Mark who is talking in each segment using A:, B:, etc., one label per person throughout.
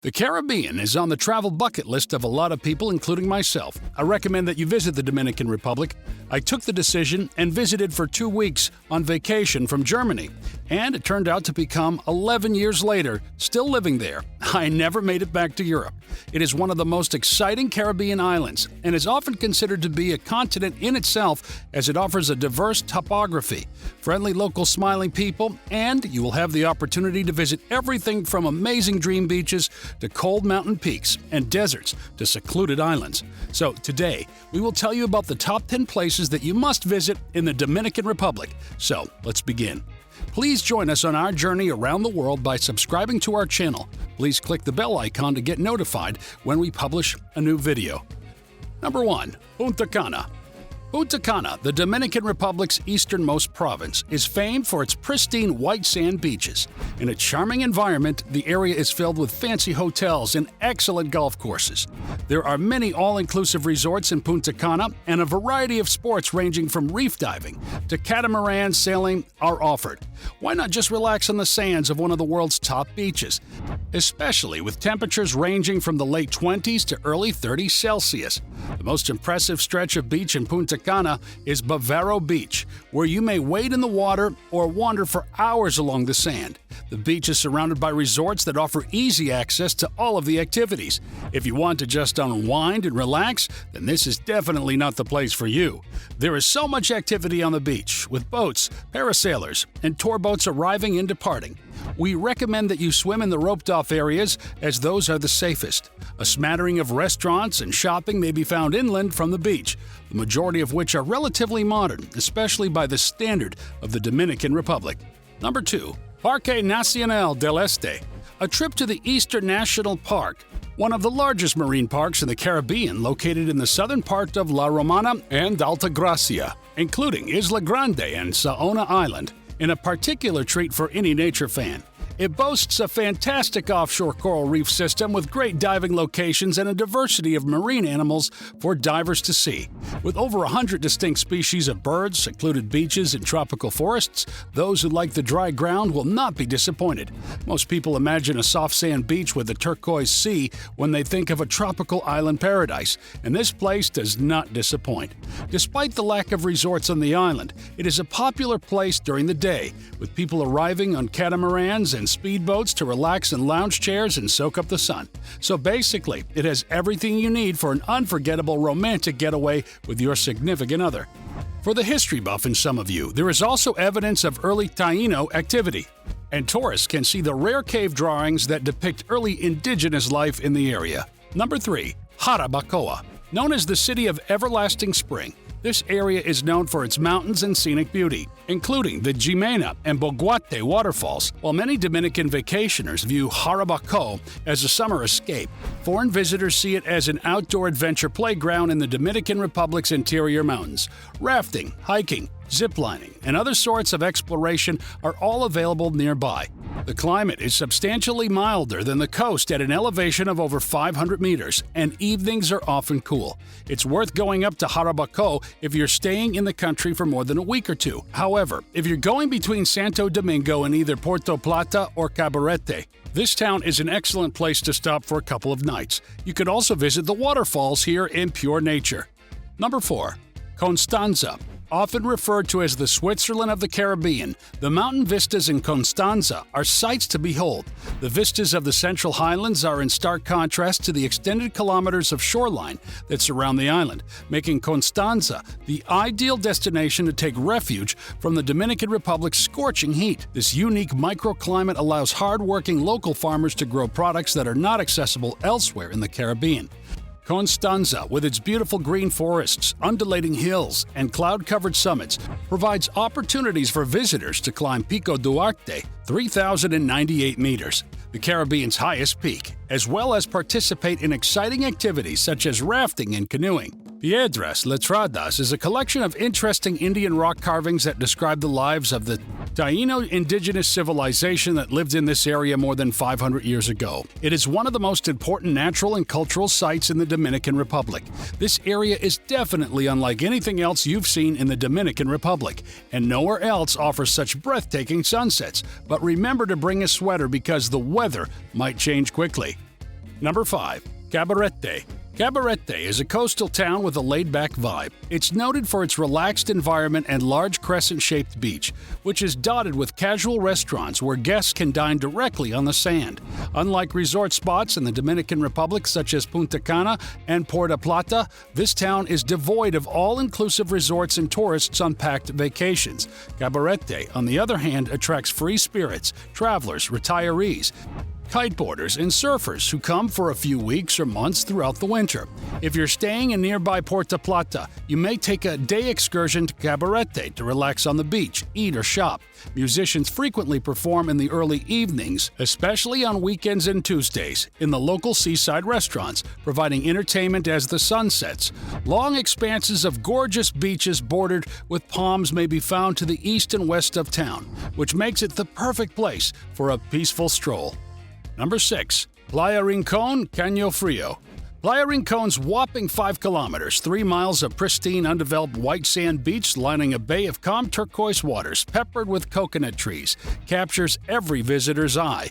A: The Caribbean is on the travel bucket list of a lot of people, including myself. I recommend that you visit the Dominican Republic. I took the decision and visited for 2 weeks on vacation from Germany, and it turned out to become 11 years later, still living there. I never made it back to Europe. It is one of the most exciting Caribbean islands and is often considered to be a continent in itself as it offers a diverse topography, friendly local smiling people, and you will have the opportunity to visit everything from amazing dream beaches to cold mountain peaks and deserts to secluded islands. So today, we will tell you about the top 10 places that you must visit in the Dominican Republic. So let's begin. Please join us on our journey around the world by subscribing to our channel. Please click the bell icon to get notified when we publish a new video. Number 1. Punta Cana. Punta Cana, the Dominican Republic's easternmost province, is famed for its pristine white sand beaches. In a charming environment, the area is filled with fancy hotels and excellent golf courses. There are many all-inclusive resorts in Punta Cana, and a variety of sports ranging from reef diving to catamaran sailing are offered. Why not just relax on the sands of one of the world's top beaches, especially with temperatures ranging from the late 20s to early 30s Celsius. The most impressive stretch of beach in Punta Cana is Bavaro Beach, where you may wade in the water or wander for hours along the sand. The beach is surrounded by resorts that offer easy access to all of the activities. If you want to just unwind and relax, then this is definitely not the place for you. There is so much activity on the beach, with boats, parasailers, and tour boats arriving and departing. We recommend that you swim in the roped-off areas, as those are the safest. A smattering of restaurants and shopping may be found inland from the beach, the majority of which are relatively modern, especially by the standard of the Dominican Republic. Number 2. Parque Nacional del Este. A trip to the Eastern National Park, one of the largest marine parks in the Caribbean, located in the southern part of La Romana and Altagracia, including Isla Grande and Saona Island, in a particular treat for any nature fan. It boasts a fantastic offshore coral reef system with great diving locations and a diversity of marine animals for divers to see. With over 100 distinct species of birds, secluded beaches, and tropical forests, those who like the dry ground will not be disappointed. Most people imagine a soft sand beach with a turquoise sea when they think of a tropical island paradise, and this place does not disappoint. Despite the lack of resorts on the island, it is a popular place during the day, with people arriving on catamarans and speedboats to relax in lounge chairs and soak up the sun. So basically, it has everything you need for an unforgettable romantic getaway with your significant other. For the history buff in some of you, there is also evidence of early Taíno activity, and tourists can see the rare cave drawings that depict early indigenous life in the area. Number 3. Jarabacoa. Known as the City of Everlasting Spring, this area is known for its mountains and scenic beauty, including the Jimena and Boguate waterfalls. While many Dominican vacationers view Jarabacoa as a summer escape, foreign visitors see it as an outdoor adventure playground in the Dominican Republic's interior mountains. Rafting, hiking, ziplining, and other sorts of exploration are all available nearby. The climate is substantially milder than the coast at an elevation of over 500 meters, and evenings are often cool. It's worth going up to Jarabacoa if you're staying in the country for more than a week or two. However, if you're going between Santo Domingo and either Puerto Plata or Cabarete, this town is an excellent place to stop for a couple of nights. You could also visit the waterfalls here in pure nature. Number 4. Constanza. Often referred to as the Switzerland of the Caribbean, the mountain vistas in Constanza are sights to behold. The vistas of the Central Highlands are in stark contrast to the extended kilometers of shoreline that surround the island, making Constanza the ideal destination to take refuge from the Dominican Republic's scorching heat. This unique microclimate allows hard-working local farmers to grow products that are not accessible elsewhere in the Caribbean. Constanza, with its beautiful green forests, undulating hills, and cloud-covered summits, provides opportunities for visitors to climb Pico Duarte, 3,098 meters, the Caribbean's highest peak, as well as participate in exciting activities such as rafting and canoeing. Piedras Letradas is a collection of interesting Indian rock carvings that describe the lives of the Taíno indigenous civilization that lived in this area more than 500 years ago. It is one of the most important natural and cultural sites in the Dominican Republic. This area is definitely unlike anything else you've seen in the Dominican Republic, and nowhere else offers such breathtaking sunsets. But remember to bring a sweater because the weather might change quickly. Number 5. Cabarete. Cabarete is a coastal town with a laid-back vibe. It's noted for its relaxed environment and large crescent-shaped beach, which is dotted with casual restaurants where guests can dine directly on the sand. Unlike resort spots in the Dominican Republic such as Punta Cana and Puerto Plata, this town is devoid of all-inclusive resorts and tourists on packed vacations. Cabarete, on the other hand, attracts free spirits, travelers, retirees, kiteboarders, and surfers who come for a few weeks or months throughout the winter. If you're staying in nearby Puerto Plata, you may take a day excursion to Cabarete to relax on the beach, eat, or shop. Musicians frequently perform in the early evenings, especially on weekends and Tuesdays, in the local seaside restaurants, providing entertainment as the sun sets. Long expanses of gorgeous beaches bordered with palms may be found to the east and west of town, which makes it the perfect place for a peaceful stroll. Number 6. Playa Rincon, Caño Frio. Playa Rincon's whopping 5 kilometers, 3 miles of pristine, undeveloped white sand beach lining a bay of calm turquoise waters peppered with coconut trees, captures every visitor's eye.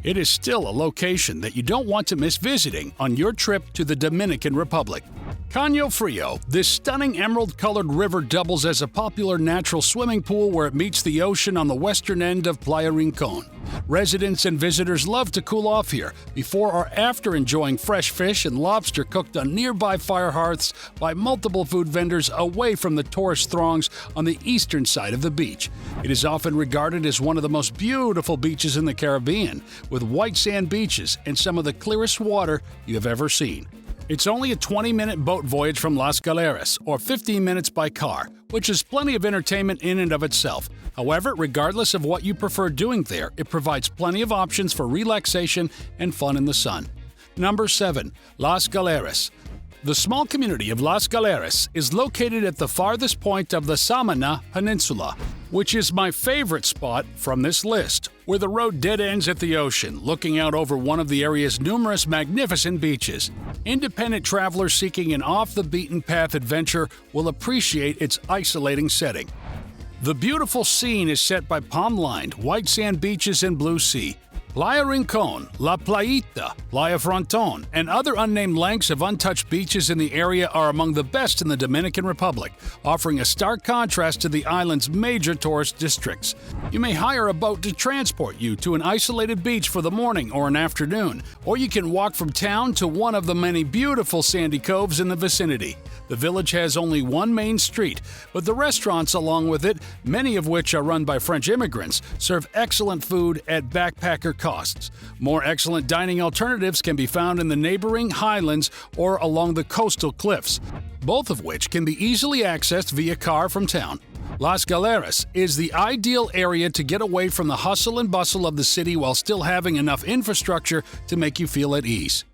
A: It is still a location that you don't want to miss visiting on your trip to the Dominican Republic. Caño Frio, this stunning emerald-colored river doubles as a popular natural swimming pool where it meets the ocean on the western end of Playa Rincon. Residents and visitors love to cool off here before or after enjoying fresh fish and lobster cooked on nearby fire hearths by multiple food vendors away from the tourist throngs on the eastern side of the beach. It is often regarded as one of the most beautiful beaches in the Caribbean, with white sand beaches and some of the clearest water you have ever seen. It's only a 20-minute boat voyage from Las Galeras, or 15 minutes by car, which is plenty of entertainment in and of itself. However, regardless of what you prefer doing there, it provides plenty of options for relaxation and fun in the sun. Number 7. Las Galeras. The small community of Las Galeras is located at the farthest point of the Samana Peninsula, which is my favorite spot from this list, where the road dead ends at the ocean, looking out over one of the area's numerous magnificent beaches. Independent travelers seeking an off-the-beaten-path adventure will appreciate its isolating setting. The beautiful scene is set by palm-lined, white sand beaches and blue sea. Playa Rincon, La Playita, Playa Fronton, and other unnamed lengths of untouched beaches in the area are among the best in the Dominican Republic, offering a stark contrast to the island's major tourist districts. You may hire a boat to transport you to an isolated beach for the morning or an afternoon, or you can walk from town to one of the many beautiful sandy coves in the vicinity. The village has only one main street, but the restaurants along with it, many of which are run by French immigrants, serve excellent food at backpacker costs. More excellent dining alternatives can be found in the neighboring highlands or along the coastal cliffs, both of which can be easily accessed via car from town. Las Galeras is the ideal area to get away from the hustle and bustle of the city while still having enough infrastructure to make you feel at ease.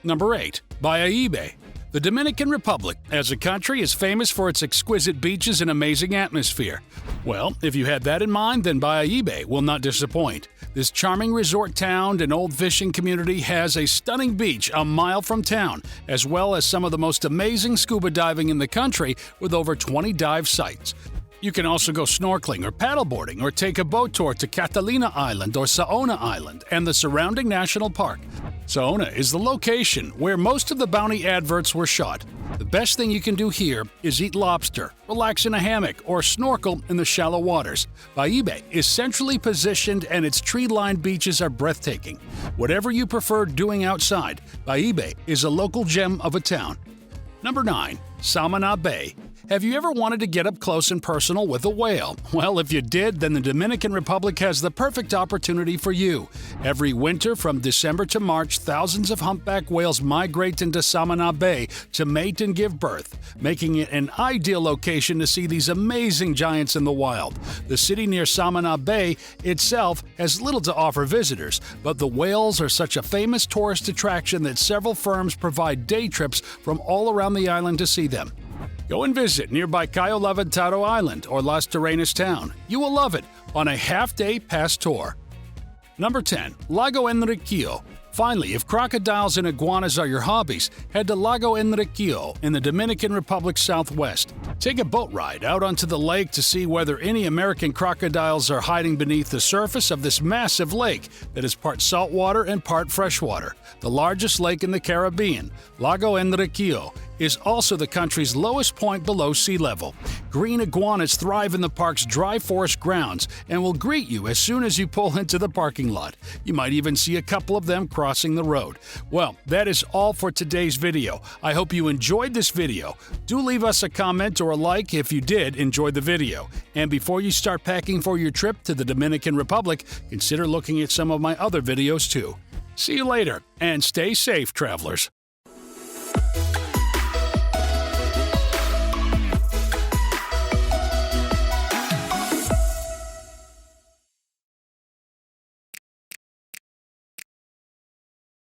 A: Number 8. Bayahíbe. The Dominican Republic, as a country, is famous for its exquisite beaches and amazing atmosphere. Well, if you had that in mind, then Bayahíbe will not disappoint. This charming resort town and old fishing community has a stunning beach a mile from town, as well as some of the most amazing scuba diving in the country with over 20 dive sites. You can also go snorkeling or paddleboarding or take a boat tour to Catalina Island or Saona Island and the surrounding national park. Saona is the location where most of the Bounty adverts were shot. The best thing you can do here is eat lobster, relax in a hammock, or snorkel in the shallow waters. Bayahíbe is centrally positioned and its tree-lined beaches are breathtaking. Whatever you prefer doing outside, Bayahíbe is a local gem of a town. Number 9. Samana Bay. Have you ever wanted to get up close and personal with a whale? Well, if you did, then the Dominican Republic has the perfect opportunity for you. Every winter, from December to March, thousands of humpback whales migrate into Samana Bay to mate and give birth, making it an ideal location to see these amazing giants in the wild. The city near Samana Bay itself has little to offer visitors, but the whales are such a famous tourist attraction that several firms provide day trips from all around the island to see them. Go and visit nearby Cayo Levantado Island or Las Terrenas town. You will love it on a half-day pass tour. Number 10. Lago Enriquillo. Finally, if crocodiles and iguanas are your hobbies, head to Lago Enriquillo in the Dominican Republic Southwest. Take a boat ride out onto the lake to see whether any American crocodiles are hiding beneath the surface of this massive lake that is part saltwater and part freshwater. The largest lake in the Caribbean, Lago Enriquillo, is also the country's lowest point below sea level. Green iguanas thrive in the park's dry forest grounds and will greet you as soon as you pull into the parking lot. You might even see a couple of them crossing the road. Well, that is all for today's video. I hope you enjoyed this video. Do leave us a comment or a like if you did enjoy the video. And before you start packing for your trip to the Dominican Republic, consider looking at some of my other videos too. See you later, and stay safe, travelers.